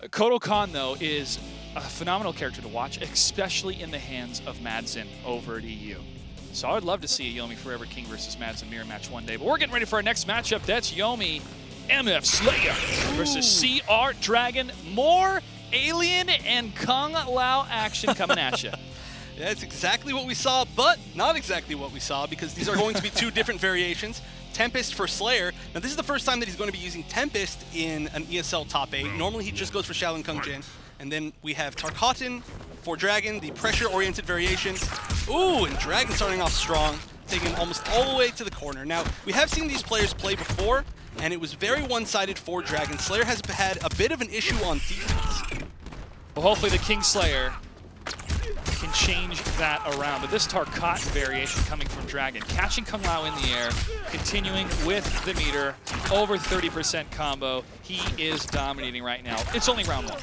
Kotal Khan, though, is a phenomenal character to watch, especially in the hands of Madsen over at EU. So I would love to see a YOMI Forever King versus Madsen mirror match one day. But we're getting ready for our next matchup. That's YOMI MF Slayer versus CR Dragon. More Alien and Kung Lao action coming at you. That's exactly what we saw, but not exactly what we saw, because these are going to be two different variations. Tempest for Slayer. Now, this is the first time that he's going to be using Tempest in an ESL top 8. Normally, he just goes for Shaolin Kung Jin. And then we have Tarkatan for Dragon, the pressure-oriented variation. Ooh, and Dragon starting off strong, taking almost all the way to the corner. Now, we have seen these players play before, and it was very one-sided for Dragon. Slayer has had a bit of an issue on defense. Well, hopefully the Kingslayer can change that around. But this Tarkat variation coming from Dragon, catching Kung Lao in the air, continuing with the meter, over 30% combo. He is dominating right now. It's only round 1.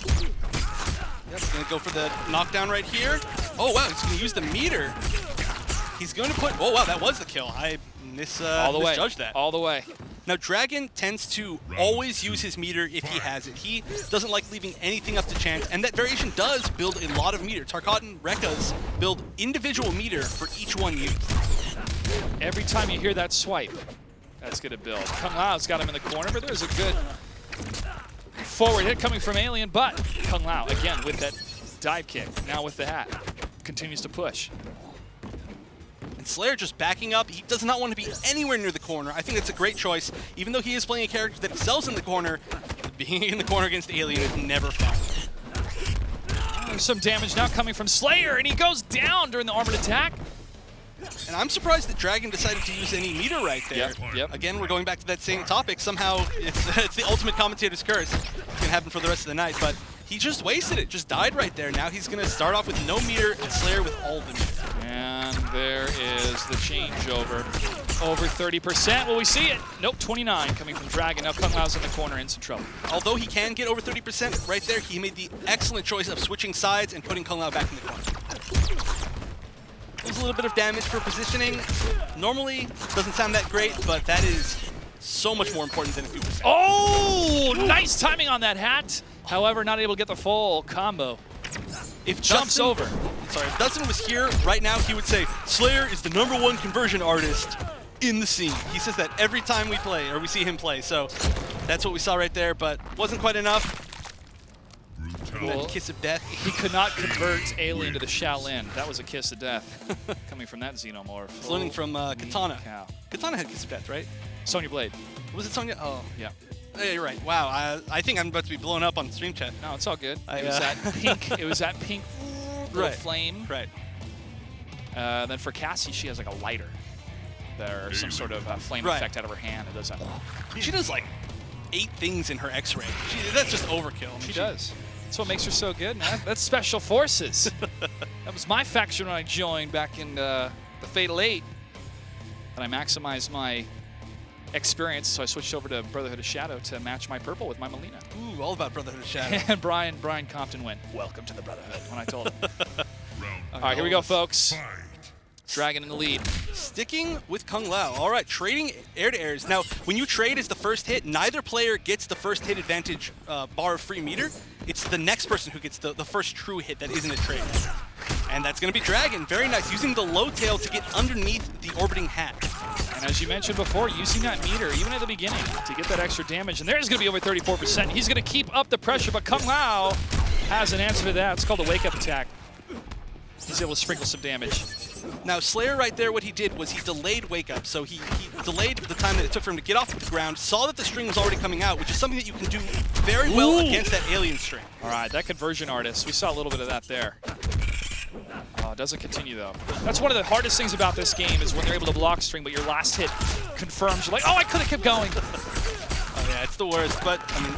Yep, he's gonna go for the knockdown right here. Oh wow, he's gonna use the meter. He's gonna put, oh wow, that was the kill. I misjudged that. All the way. Now, Dragon tends to always use his meter if he has it. He doesn't like leaving anything up to chance, and that variation does build a lot of meter. Tarkatan Rekkas build individual meter for each one used. Every time you hear that swipe, that's going to build. Kung Lao's got him in the corner, but there's a good forward hit coming from Alien, but Kung Lao, again, with that dive kick, now with the hat, continues to push. Slayer just backing up. He does not want to be anywhere near the corner. I think it's a great choice. Even though he is playing a character that excels in the corner, being in the corner against Alien is never fun. There's some damage now coming from Slayer, and he goes down during the armored attack. And I'm surprised that Dragon decided to use any meter right there. Yep. Again, we're going back to that same topic. Somehow, it's the ultimate commentator's curse. It can happen for the rest of the night, but he just wasted it, just died right there. Now he's going to start off with no meter and Slayer with all the meter. And there is the changeover. Over 30%. Will we see it? Nope, 29 coming from Dragon. Now Kung Lao's in the corner, in some trouble. Although he can get over 30% right there, he made the excellent choice of switching sides and putting Kung Lao back in the corner. There's a little bit of damage for positioning. Normally, doesn't sound that great, but that is so much more important than a few percent. Oh, nice timing on that hat. However, not able to get the full combo. If Jumps over. If Dustin was here right now, he would say, Slayer is the #1 conversion artist in the scene. He says that every time we play, or we see him play. So that's what we saw right there, but wasn't quite enough. That kiss of death. He could not convert Alien to the Shaolin. That was a kiss of death coming from that Xenomorph. He's learning from Katana. Cow. Katana had kiss of death, right? Sonya Blade. Was it Sonya? Oh. Yeah. Yeah, you're right. Wow, I think I'm about to be blown up on stream chat. No, it's all good. It was that pink. It was that pink little flame. Right. Then for Cassie, she has like a lighter. There's some sort of flame effect out of her hand. It does that. She does like 8 things in her X-ray. That's just overkill. She does. That's what makes her so good, man. That's Special Forces. That was my faction when I joined back in the Fatal 8. And I maximized my experience, so I switched over to Brotherhood of Shadow to match my purple with my Melina. Ooh, all about Brotherhood of Shadow. And Brian Compton went, "Welcome to the Brotherhood," when I told him. All right, here we go, folks. Dragon in the lead. Sticking with Kung Lao. All right, trading air-to-airs. Now, when you trade as the first hit, neither player gets the first hit advantage bar of free meter. It's the next person who gets the first true hit that isn't a trade. And that's going to be Dragon. Very nice, using the low tail to get underneath the orbiting hat. And as you mentioned before, using that meter, even at the beginning, to get that extra damage. And there's going to be over 34%. He's going to keep up the pressure, but Kung Lao has an answer to that. It's called a wake-up attack. He's able to sprinkle some damage. Now, Slayer right there, what he did was he delayed wake-up. So he delayed the time that it took for him to get off the ground, saw that the string was already coming out, which is something that you can do very well against that alien string. All right, that conversion artist, we saw a little bit of that there. It doesn't continue, though. That's one of the hardest things about this game is when they're able to block string, but your last hit confirms. You're like, oh, I could have kept going. Oh, yeah, it's the worst, but, I mean,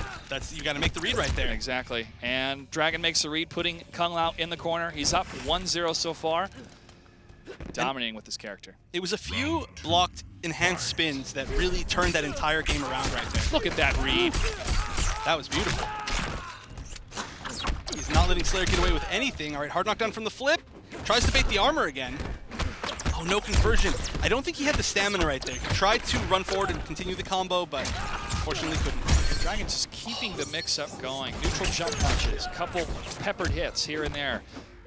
you got to make the read right there. Exactly. And Dragon makes the read, putting Kung Lao in the corner. He's up 1-0 so far. Dominating with this character. It was a few blocked enhanced spins that really turned that entire game around right there. Look at that read. That was beautiful. He's not letting Slayer get away with anything. All right, hard knockdown from the flip. Tries to bait the armor again. Oh, no conversion. I don't think he had the stamina right there. He tried to run forward and continue the combo, but unfortunately couldn't. Dragon just keeping the mix-up going. Neutral jump punches, a couple peppered hits here and there,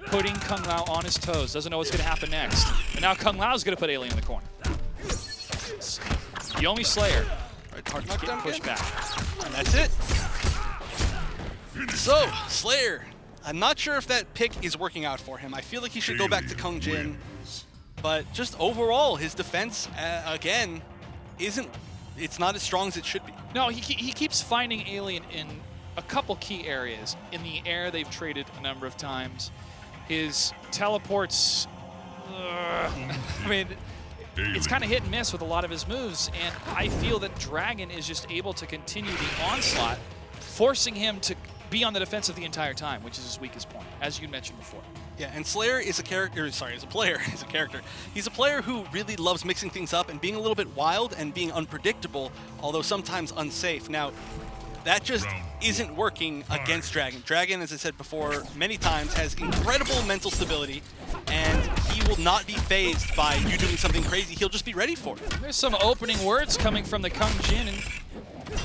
putting Kung Lao on his toes. Doesn't know what's going to happen next. And now Kung Lao's going to put Alien in the corner. YOMI Slayer. Right, hard knockdown Push back. And that's it. So, Slayer. I'm not sure if that pick is working out for him. I feel like he should go back to Kung Jin. But just overall, his defense, again, it's not as strong as it should be. No, he keeps finding Alien in a couple key areas. In the air, they've traded a number of times. His teleports, I mean, it's kind of hit and miss with a lot of his moves, and I feel that Dragon is just able to continue the onslaught, forcing him to be on the defensive the entire time, which is his weakest point, as you mentioned before. Yeah, and Slayer is a character, sorry, is a player, he's a character. He's a player who really loves mixing things up and being a little bit wild and being unpredictable, although sometimes unsafe. Now, that just isn't working against Dragon. Dragon, as I said before many times, has incredible mental stability, and he will not be phased by you doing something crazy. He'll just be ready for it. There's some opening words coming from the Kung Jin and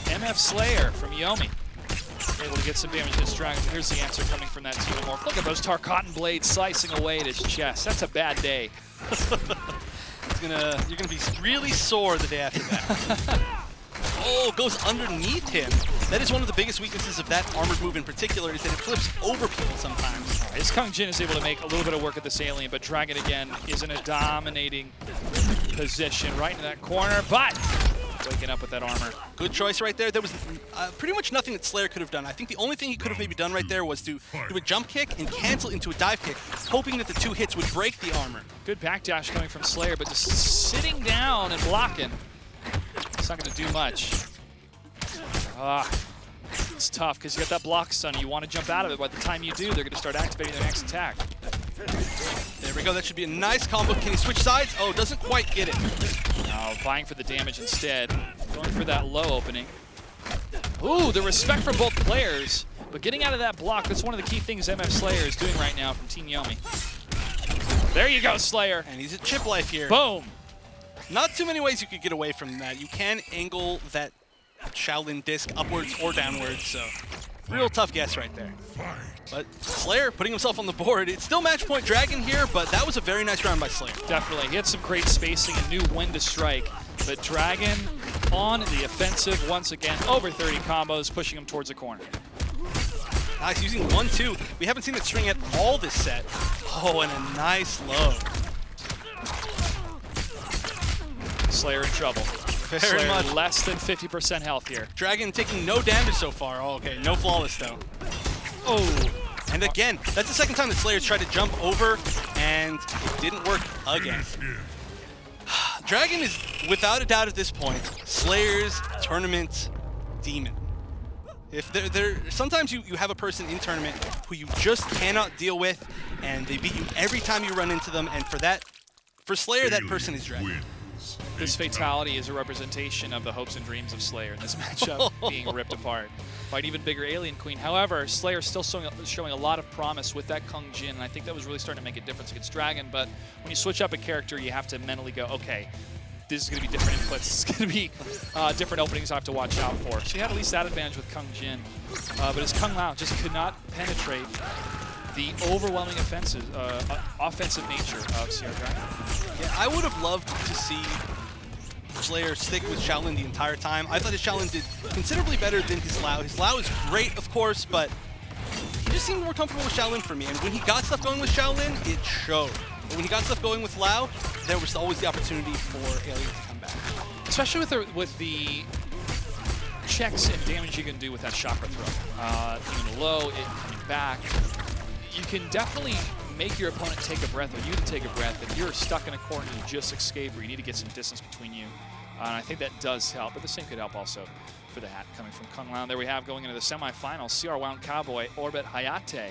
MF Slayer from YOMI. Able to get some damage against Dragon. Here's the answer coming from that Xenomorph. Look at those Tarkatan blades slicing away at his chest. That's a bad day. You're gonna be really sore the day after that. Oh, goes underneath him. That is one of the biggest weaknesses of that armored move in particular, is that it flips over people sometimes. His Kung Jin is able to make a little bit of work at this Alien, but Dragon again is in a dominating position right in that corner, but waking up with that armor. Good choice right there. There was pretty much nothing that Slayer could have done. I think the only thing he could have maybe done right there was to do a jump kick and cancel into a dive kick, hoping that the two hits would break the armor. Good backdash coming from Slayer, but just sitting down and blocking, it's not going to do much. It's tough because you got that block stun. You want to jump out of it. By the time you do, they're going to start activating their next attack. There we go. That should be a nice combo. Can he switch sides? Oh, doesn't quite get it. No, vying for the damage instead. Going for that low opening. Ooh, the respect from both players. But getting out of that block, that's one of the key things MF Slayer is doing right now from Team YOMI. There you go, Slayer. And he's at chip life here. Boom. Not too many ways you could get away from that. You can angle that Shaolin disc upwards or downwards, so real tough guess right there. But Slayer putting himself on the board. It's still match point Dragon here, but that was a very nice round by Slayer. Definitely. He had some great spacing and knew when to strike. But Dragon on the offensive once again. Over 30 combos, pushing him towards the corner. Nice, using 1-2. We haven't seen it string at all this set. Oh, and a nice low. Slayer in trouble. Very Slayer much. Less than 50% health here. Dragon taking no damage so far. Oh, okay, no flawless though. Oh. And again, that's the second time that Slayer's tried to jump over, and it didn't work again. Dragon is, without a doubt at this point, Slayer's tournament demon. If sometimes you have a person in tournament who you just cannot deal with, and they beat you every time you run into them, and for Slayer, that person is Dragon. This fatality is a representation of the hopes and dreams of Slayer in this matchup being ripped apart by an even bigger Alien Queen. However, Slayer still showing a lot of promise with that Kung Jin, and I think that was really starting to make a difference against Dragon. But when you switch up a character, you have to mentally go, okay, this is going to be different inputs. This is going to be different openings I have to watch out for. So he had at least that advantage with Kung Jin. But his Kung Lao just could not penetrate the overwhelming offensive nature of CR Dragon. Yeah, I would have loved to see Slayer stick with Shaolin the entire time. I thought his Shaolin did considerably better than his Lao. His Lao is great, of course, but he just seemed more comfortable with Shaolin for me. And when he got stuff going with Shaolin, it showed. But when he got stuff going with Lao, there was always the opportunity for Alien to come back. Especially with the checks and damage you can do with that chakra throw. Even low, it coming back. You can definitely make your opponent take a breath, or you to take a breath, if you're stuck in a corner and you just escape, or you need to get some distance between you. And I think that does help, but the same could help also for the hat coming from Kung Lao. There we have going into the semifinals, CR Wound Cowboy, Orbit Hayate,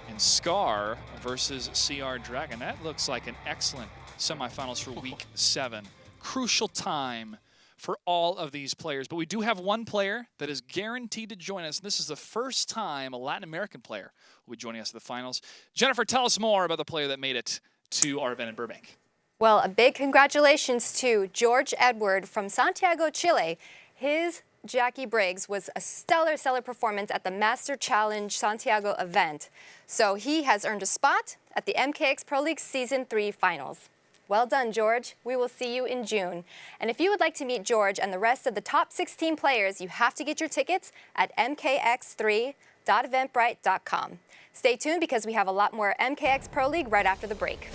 and Scar versus CR Dragon. That looks like an excellent semifinals for week 7. Crucial time for all of these players. But we do have one player that is guaranteed to join us. This is the first time a Latin American player will be joining us at the finals. Jennifer, tell us more about the player that made it to our event in Burbank. Well, a big congratulations to George Edward from Santiago, Chile. His Jackie Briggs was a stellar performance at the Master Challenge Santiago event. So he has earned a spot at the MKX Pro League Season 3 Finals. Well done, George. We will see you in June. And if you would like to meet George and the rest of the top 16 players, you have to get your tickets at mkx3.eventbrite.com. Stay tuned because we have a lot more MKX Pro League right after the break.